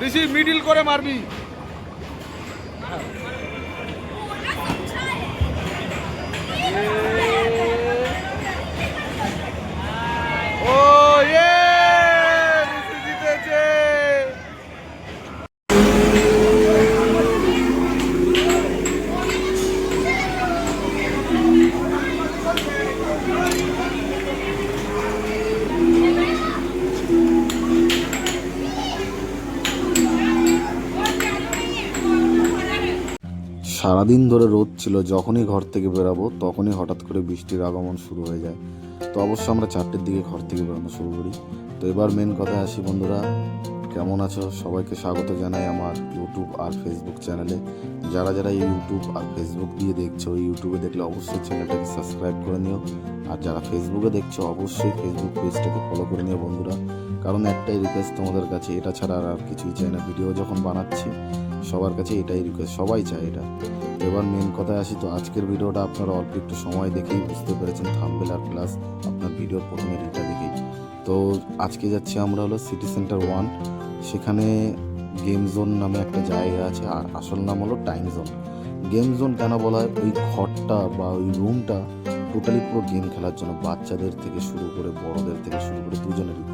ঋষি middle করে মারবি। ও ইয়ে, ঋষি জিতেছে। সারাদিন ধরে রোদ ছিল, যখনই ঘর থেকে বেরাবো তখনই হঠাৎ করে বৃষ্টির আগমন শুরু হয়ে যায়। তো অবশ্য আমরা 4টের দিকে ঘর থেকে বেরোনো শুরু করি। তো এবার মেন কথায় আসি, বন্ধুরা কেমন আছো? সবাইকে স্বাগত জানাই আমার ইউটিউব আর ফেসবুক চ্যানেলে। যারা যারা ইউটিউব আর ফেসবুক দিয়ে দেখছো, ইউটিউবে দেখলে অবশ্যই চ্যানেলটাকে সাবস্ক্রাইব করে নিও, আর যারা ফেসবুকে দেখছো অবশ্যই ফেসবুক পেজটাকে ফলো করে নিও বন্ধুরা। কারণ একটাই রিকোয়েস্ট তোমাদের কাছে, এটা ছাড়া আর কিছুই চাই না। ভিডিও যখন বানাচ্ছি সবার কাছে এটাই রিকোয়েস্ট, সবাই চায় এটা। এবার মেন কথায় আসি, তো আজকের ভিডিওটা আপনারা অল্প একটু সময় দেখেই বুঝতে পেরেছেন, থাম্বনেল আর প্লাস আপনার ভিডিওর প্রথমে রিলটা দেখেই। তো আজকে যাচ্ছি আমরা হলো সিটি সেন্টার 1। সেখানে গেম জোন নামে একটা জায়গা আছে, আর আসল নাম হলো টাইম জোন। গেম জোন কেন বলা হয়? ওই ঘরটা বা ওই রুমটা টোটালি পুরো গেম খেলার জন্য, বাচ্চাদের থেকে শুরু করে বড়দের থেকে শুরু করে দুজনেরই।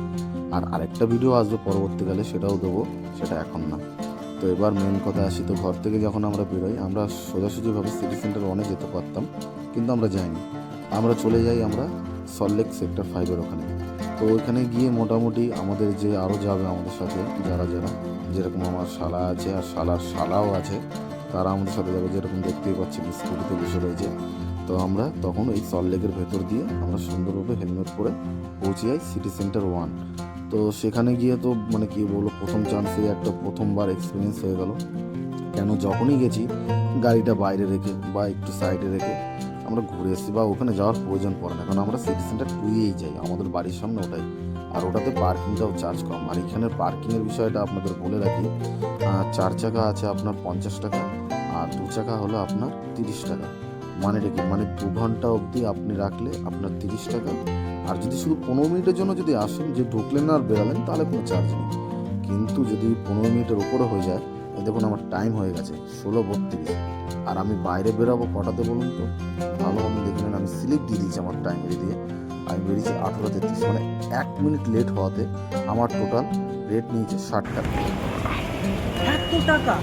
আর আরেকটা ভিডিও আসবে পরবর্তীকালে, সেটাও দেবো, সেটা এখন না। তো এবার মেন কথা আসি, তো ঘর থেকে যখন আমরা বেরোই, আমরা সোজাসুজিভাবে সিটি সেন্টার 1-এ যেতে পারতাম, কিন্তু আমরা যাইনি। আমরা চলে যাই আমরা সল্টলেক সেক্টর 5-এর ওখানে। তো ওইখানে গিয়ে মোটামুটি আমাদের যে আরও যাবে আমাদের সাথে, যারা যারা, যেরকম আমার শালা আছে আর শালার শালাও আছে, তারা আমাদের সাথে যাবে। যেরকম দেখতেই পাচ্ছি স্কুটিতে বসে রয়েছে। তো আমরা তখন এই সল্টলেকের ভেতর দিয়ে আমরা সুন্দরভাবে হেলমেট পরে পৌঁছে যাই সিটি সেন্টার 1। তো সেখানে গিয়ে তো মানে কি বলবো, প্রথম চান্সে একটা প্রথমবার এক্সপিরিয়েন্স হয়ে গেল। কেন, যখনই গেছি গাড়িটা বাইরে রেখে বা একটু সাইডে রেখে আমরা ঘুরে এসেছি, বা ওখানে যাওয়ার প্রয়োজন পড়ে না, কারণ আমরা সিটি সেন্টার 2-এই যাই, আমাদের বাড়ির সামনে ওটাই। আর ওটাতে পার্কিংটাও চার্জ কম। আর এখানের পার্কিংয়ের বিষয়টা আপনাদের বলে রাখি, 4 চাকা আছে আপনার 50 টাকা, আর 2 চাকা হলো আপনার 30 টাকা। মানে কি, মানে 2 ঘন্টা অবধি আপনি রাখলে আপনার 30 টাকা। আর যদি শুধু 15 মিনিটের জন্য যদি আসেন, যে ঢুকলেন আর বেরালেন, তাহলে কোনো চার্জ নেই। কিন্তু যদি 15 মিনিটের উপরে হয়ে যায়, দেখুন আমার টাইম হয়ে গেছে 16:32, আর আমি বাইরে বেরাবো কটাতে বলুন তো? ভালো মতন দেখলেন, আমি স্লিপ দিয়ে দিয়েছি আমার টাইম দিয়ে, আমি বেরিয়েছি 18:33। মানে 1 মিনিট লেট হওয়াতে আমার টোটাল রেট নিয়েছে 60 টাকা। এত টাকা?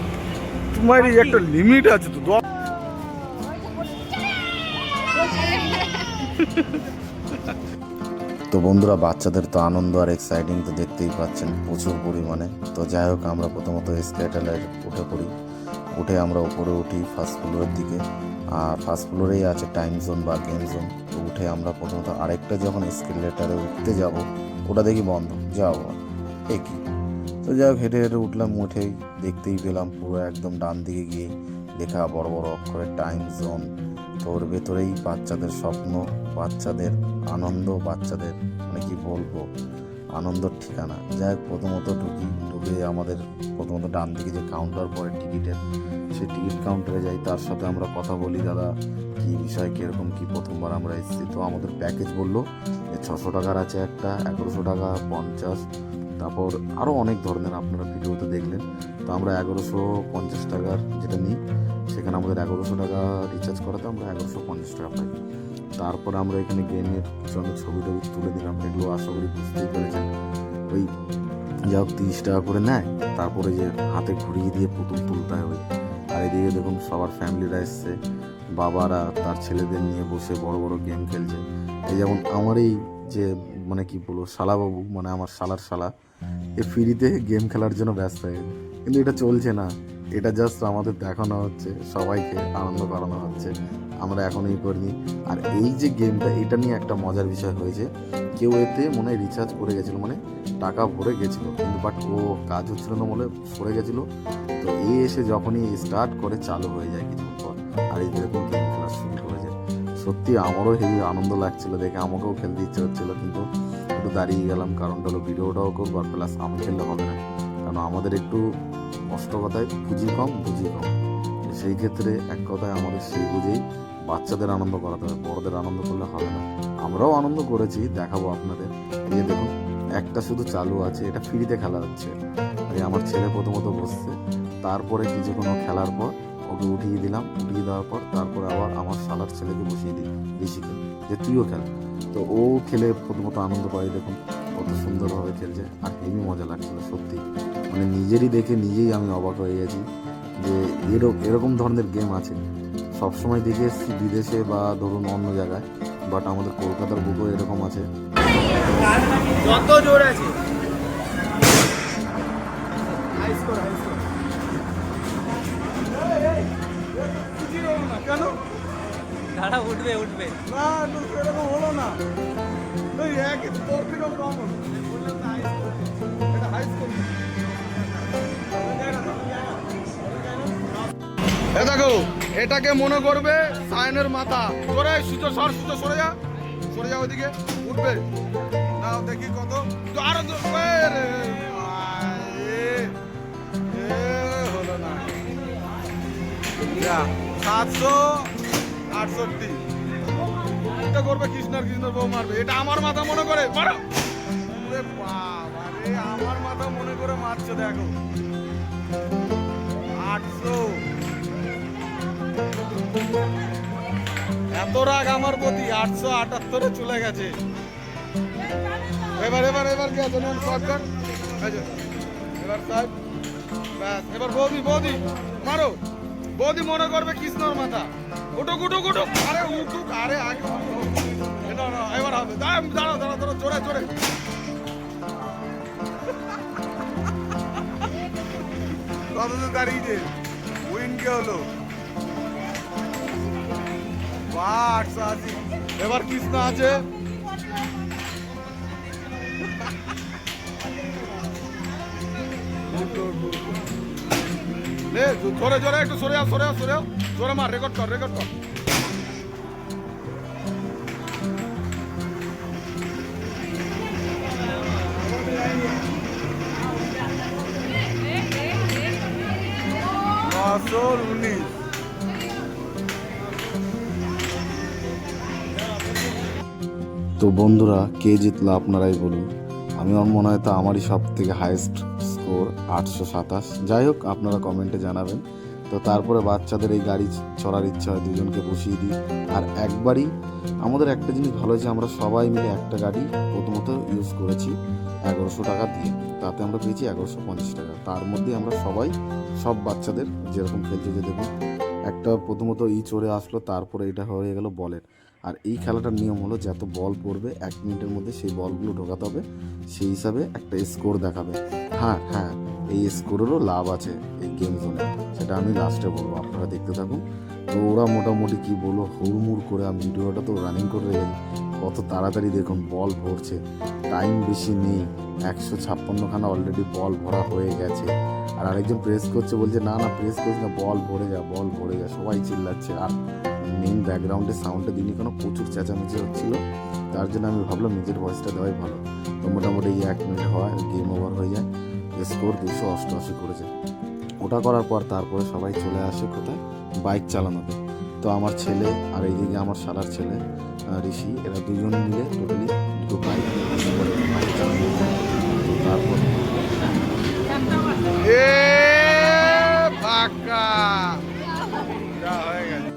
তোমার একটা লিমিট আছে তো। তো বন্ধুরা, বাচ্চাদের তো আনন্দ আর এক্সাইটিং তো দেখতেই পাচ্ছেন প্রচুর পরিমাণে। তো যাই হোক, আমরা প্রথমত এসকেলেটরে উঠে পড়ি। উঠে আমরা উপরে উঠি ফার্স্ট ফ্লোরের দিকে, আর ফার্স্ট ফ্লোরেই আছে টাইম জোন বা গেম জোন। তো উঠে আমরা প্রথমত আরেকটা যখন এসকেলেটারে উঠতে যাব, ওটা দেখি বন্ধ, যাবো একই। তো যাই হোক, হেঁটে হেঁটে উঠলাম, উঠেই দেখতেই পেলাম পুরো একদম ডান দিকে গিয়ে লেখা বড় বড় অক্ষরে টাইম জোন। তো ওর ভেতরেই বাচ্চাদের স্বপ্ন, বাচ্চাদের আনন্দ, বাচ্চাদের মানে কি বলবো, আনন্দর ঠিকানা। যাই হোক, প্রথমত ঢুকে আমাদের প্রথমত ডান দিকে যে কাউন্টার পড়ে টিকিটের, সেই টিকিট কাউন্টারে যাই। তার সাথে আমরা কথা বলি, দাদা কী বিষয়, কীরকম কী, প্রথমবার আমরা এসেছি। তো আমাদের প্যাকেজ বললো যে 600 টাকার আছে একটা, 1100 টাকা, 50, তারপর আরও অনেক ধরনের, আপনারা ভিডিওতে দেখলেন। তো আমরা 1150 টাকার যেটা নিই, সেখানে আমাদের 1100 টাকা রিচার্জ করাতে আমরা 1150 টাকা পাই। তারপরে আমরা এখানে গেমের জন্য ছবি টবি তুলে দিলাম, এগুলো আশা করি বুঝতেই পেরেছেন। ওই যা হোক 30 টাকা করে নেয়, তারপরে যে হাতে ঘুরিয়ে দিয়ে পুতুল তুলতে হয় ওই। আর এদিকে দেখুন সবার ফ্যামিলিরা এসছে, বাবারা তার ছেলেদের নিয়ে বসে বড় বড় গেম খেলছে। এই যেমন আমার এই যে মানে কি বলবো, শালাবাবু, মানে আমার শালার শালা, এ ফ্রিতে গেম খেলার জন্য ব্যস্ত হয়ে গেছে। কিন্তু এটা চলছে না, এটা জাস্ট আমাদের দেখানো হচ্ছে, সবাইকে আনন্দ করানো হচ্ছে, আমরা এখনই করিনি। আর এই যে গেমটা, এটা নিয়ে একটা মজার বিষয় হয়েছে, কেউ এতে মনে হয় রিচার্জ করে গেছিলো, মানে টাকা ভরে গেছিলো, কিন্তু বাট ও কাজ হচ্ছিল না বলে সরে গেছিলো। তো এই এসে যখনই স্টার্ট করে, চালু হয়ে যায় কিছুক্ষণ পর, আর এই যেরকম গেম খেলা শুরু হয়ে যায়। সত্যি আমারও হেবি আনন্দ লাগছিল দেখে, আমাকেও খেলতে ইচ্ছে হচ্ছিলো, কিন্তু একটু দাঁড়িয়ে গেলাম। কারণটা হলো ভিডিওটাও করবো, আর প্লাস আমি খেললে হবে না, কারণ আমাদের একটু কষ্ট কথায় বুঝি কম। সেই ক্ষেত্রে এক কথায় আমাদের সেই বুঝেই বাচ্চাদের আনন্দ করাতে হবে, বড়দের আনন্দ করলে হবে না। আমরাও আনন্দ করেছি, দেখাবো আপনাদের। এই দেখুন একটা শুধু চালু আছে, এটা ফ্রিতে খেলা হচ্ছে। এই আমার ছেলে প্রথমত বসছে, তারপরে কিছুক্ষণ ও খেলার পর ওকে উঠিয়ে দিলাম, উঠিয়ে দেওয়ার পর তারপরে আবার আমার শালার ছেলেকে বসিয়ে দিই ঋষিকে, যে তুইও খেল। তো ও খেলে প্রথমত আনন্দ পাই, দেখুন কত সুন্দরভাবে খেলছে আর হেবি মজা লাগছিল সত্যি। মানে নিজেরই দেখে নিজেই আমি অবাক হয়ে গেছি যে এরকম ধরনের গেম আছে। সবসময় দেখে এসেছি বিদেশে বা ধরুন অন্য জায়গায়, বাট আমাদের কলকাতার বুকেও এরকম আছে। যত জোর আছে কেন দাঁড়া, উঠবে উঠবে। না তো সেরকম হলো না, এই একই তো তোর থেকেও কম হলো। এটা হাই স্কুল। এ দেখো, এটাকে মনে করবে সায়নের মাথা। সরে সরে যা ওইদিকে, উঠবে না দেখি কত। আরো হলো না, 768। এটা করবে কৃষ্ণার বউ মারবে, এটা আমার মাথা মনে করে মারো। ওরে বাবা রে, আমার মাথা মনে করে মারছে দেখো। 800। এত রাগ আমার প্রতি, 878 চলে গেছে। এবার কি আছে না সরকার, এবার সাহেব ব্যাস। এবার বৌদি মারো, বৌদি মনে করবে কৃষ্ণর মাথা। উঠুক, আরে উঠুক, আরে আগে এটা না, এবার হবে। দাঁড়াও জোরে কত দাঁড়িয়েছে, উইন কে হলো 880। এবার কৃষ্ণ আছে, জোরে একটু সরে যাও, জোরে মার, রেকর্ড কর। আসল 19। তো বন্ধুরা, কে জিতলো আপনারাই বলুন। আমার মনে হয় তো আমারই সব থেকে হাইয়েস্ট স্কোর 827। যাই হোক, আপনারা কমেন্টে জানাবেন। তো তারপরে বাচ্চাদের এই গাড়ি চড়ার ইচ্ছা হয়, দুজনকে বসিয়ে দিই। আর একবারই আমাদের একটা জিনিস ভালো হয়েছে, আমরা সবাই মিলে একটা গাড়ি প্রথমত ইউজ করেছি 1100 টাকা দিয়ে, তাতে আমরা পেয়েছি 1150 টাকা। তার মধ্যে আমরা সব বাচ্চাদের যেরকম খেলছে, যে দেখুন একটা প্রথমত চড়ে আসলো, তারপরে এটা হয়ে গেল বলের। আর এই খেলাটার নিয়ম হলো, যত বল পড়বে 1 মিনিটের মধ্যে সেই বলগুলো ঢোকাতে হবে, সেই হিসাবে একটা স্কোর দেখাবে। হ্যাঁ, এই স্কোরেরও লাভ আছে এই গেম জোনে, সেটা আমি লাস্টে বলবো, আপনারা দেখতে থাকুন। তো ওরা মোটামুটি কি বলবো, হুড়মুড় করে, আমি ভিডিওটা তো রানিং করে রেখেছি, কত তাড়াতাড়ি দেখুন বল ভরছে, টাইম বেশি নেই। 156খানা অলরেডি বল ভরা হয়ে গেছে। আর আরেকজন প্রেস করছে, বলছে না প্রেস করিস না, বল ভরে যা, সবাই চিল্লাচ্ছে। আর মেন ব্যাকগ্রাউন্ডে সাউন্ডটা দিনই কোনো প্রচুর চেঁচামেচি হচ্ছিল, তার জন্য আমি ভাবলাম নিজের ভয়েসটা দেওয়াই ভালো। তো মোটামুটি 1 মিনিট হয়, গেম ওভার হয়ে যায়, স্কোর 288 করেছে। ওটা করার পর তারপরে সবাই চলে আসে কোথায়, বাইক চালানোতে। তো আমার ছেলে আর এইদিকে আমার শালার ছেলে ঋষি, এরা দুজন মিলে টোটালি 2 বাইক চালানো। তো তারপর হয়ে গেছে,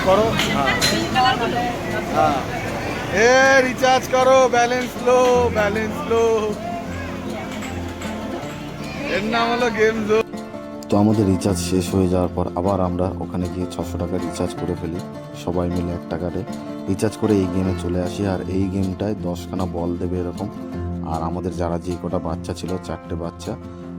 করো। রিচার্জ করো, ব্যালেন্স লো। এর নাম হলো গেম জোন। তো আমাদের রিচার্জ শেষ হয়ে যাওয়ার পর আবার আমরা ওখানে গিয়ে 600 টাকা রিচার্জ করে ফেলি, সবাই মিলে 1 টাকাতে রিচার্জ করে এই গেমে চলে আসি। আর এই গেমটায় 10খানা বল দেবে এরকম। আর আমাদের যারা যে কটা বাচ্চা ছিল, 4টে বাচ্চা,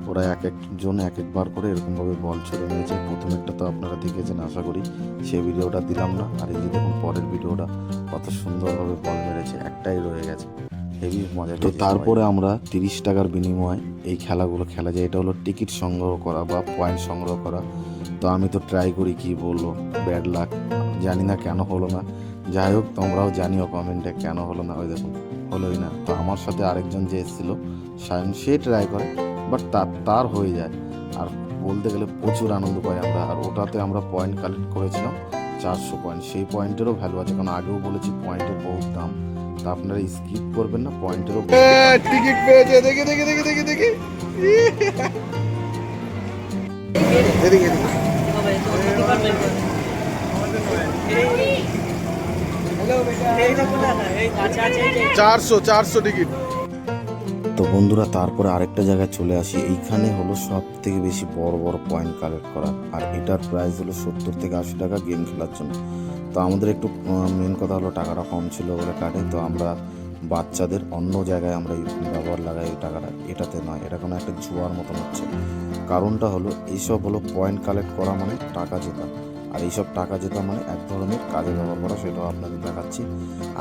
ওরা এক একজন এক একবার করে এরকমভাবে বল ছড়ে নিয়েছে। প্রথমেরটা তো আপনারা দেখেছেন আশা করি, সেই ভিডিওটা দিলাম না। আর এই যে দেখুন পরের ভিডিওটা, কত সুন্দরভাবে বল মেরেছে, একটাই রয়ে গেছে, হেভি মজা। তো তারপরে আমরা 30 টাকার বিনিময়ে এই খেলাগুলো খেলা যায়। এটা হলো টিকিট সংগ্রহ করা বা পয়েন্ট সংগ্রহ করা। তো আমি তো ট্রাই করি, কি বলবো, ব্যাড লাক, জানি না কেন হলো না। যাই হোক, তোমরাও জানিও কমেন্টে কেন হলো না। ওই দেখুন হলোই না। তো আমার সাথে আরেকজন যে এসেছিলো সায়ন, সে ট্রাই করে, বাট তার হয়ে যায়। আর বলতে গেলে প্রচুর আনন্দ পাই আমরা। আর ওটাতে আমরা পয়েন্ট কালেক্ট করেছিলাম 400 পয়েন্ট। সেই পয়েন্টেরও ভ্যালু আছে, কারণ আগেও বলেছি পয়েন্টের বহুত দাম। তা আপনারা স্কিপ করবেন না, পয়েন্টেরও টিকিট পেয়েছে, দেখি দেখি দেখি দেখি দেখি এদিকে এদিকে চারশো টিকিট। তো বন্ধুরা তারপরে আরেকটা জায়গায় চলে আসি। এইখানে হলো সব থেকে বেশি বড় বড় পয়েন্ট কালেক্ট করা, আর এটার প্রাইস হলো 70 থেকে 80 টাকা গেম খেলার জন্য। তো আমাদের একটু মেন কথা হলো টাকাটা কম ছিল বলে কাটে, তো আমরা বাচ্চাদের অন্য জায়গায় আমরা ব্যবহার লাগাই এই টাকাটা, এটাতে নয়। এটা কোনো একটা জুয়ার মতন হচ্ছে। কারণটা হলো এইসব হলো পয়েন্ট কালেক্ট করা মানে টাকা জেতা, আর এইসব টাকা জেতা মানে এক ধরনের কাজে ব্যবহার করা, সেটাও আপনাদের দেখাচ্ছি।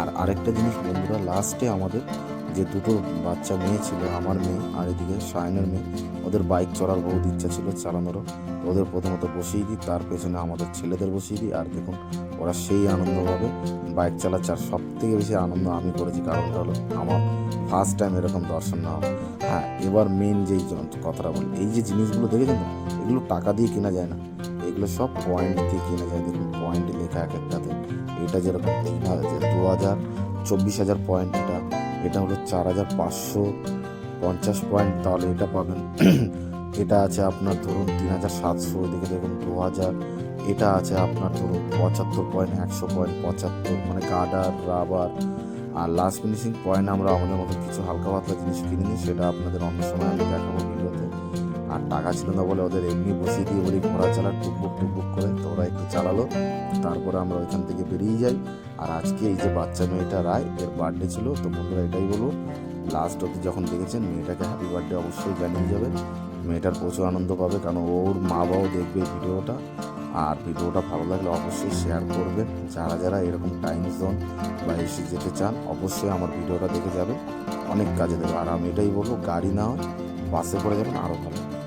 আর আরেকটা জিনিস বন্ধুরা, লাস্টে আমাদের যে দুটো বাচ্চা মেয়ে ছিল, আমার মেয়ে আর এদিকে সায়নের মেয়ে, ওদের বাইক চড়ার বহুত ইচ্ছা ছিল চালানোরও। ওদের প্রথমত বসিয়ে দিই, তার পেছনে আমাদের ছেলেদের বসিয়ে দিই, আর দেখুন ওরা সেই আনন্দভাবে বাইক চালাচ্ছে। আর সব থেকে বেশি আনন্দ আমি করেছি, কারণটা হলো আমার ফার্স্ট টাইম এরকম দর্শন নেওয়া। হ্যাঁ, এবার মেন যেই কথাটা বলি, এই যে জিনিসগুলো দেখেছেন না, এগুলো টাকা দিয়ে কেনা যায় না, এগুলো সব পয়েন্ট দিয়ে কেনা যায়। দেখুন পয়েন্ট লেখা এক একটাতে। এটা যেরকম 2000 24,000 পয়েন্ট, এটা হলো 4,550 পয়েন্ট, তাহলে এটা পাবেন। এটা আছে আপনার ধরুন 3,700, এদিকে দেখুন 2,000। এটা আছে আপনার ধরুন 75 পয়েন্ট, 100 পয়েন্ট 75, মানে গার্ডার, রাবার। আর লাস্ট ফিনিশিং পয়েন্ট আমরা আমাদের মতো কিছু হালকা পাতলা জিনিস কিনিনি, সেটা আপনাদের অন্য সময় আমি দেখাবো ভিডিওতে। আর টাকা ছিল না বলে ওদের এমনি বসিয়ে দিয়ে বলি ঘোড়া চালা টুকবুক টুকবুক করে, তো ওরা একটু চালালো, তারপরে আমরা ওইখান থেকে বেরিয়ে যাই। আর আজকে এই যে বাচ্চা মেয়েটা রায়, এর বার্থডে ছিল। তো বন্ধুরা এটাই বলবো, লাস্ট অবধি যখন দেখেছেন মেয়েটাকে হ্যাপি বার্থডে অবশ্যই জানিয়ে যাবেন। মেয়েটার প্রচুর আনন্দ পাবে, কারণ ওর মা বাবাও দেখবে ভিডিওটা। আর ভিডিওটা ভালো লাগলে অবশ্যই শেয়ার করবেন। যারা যারা এরকম টাইম জোন বা এসে যেতে চান, অবশ্যই আমার ভিডিওটা দেখে যাবেন, অনেক কাজে দেবে। আর আমি এটাই বলবো, গাড়ি না হয় বাসে করে যাবেন, আরও ভালো।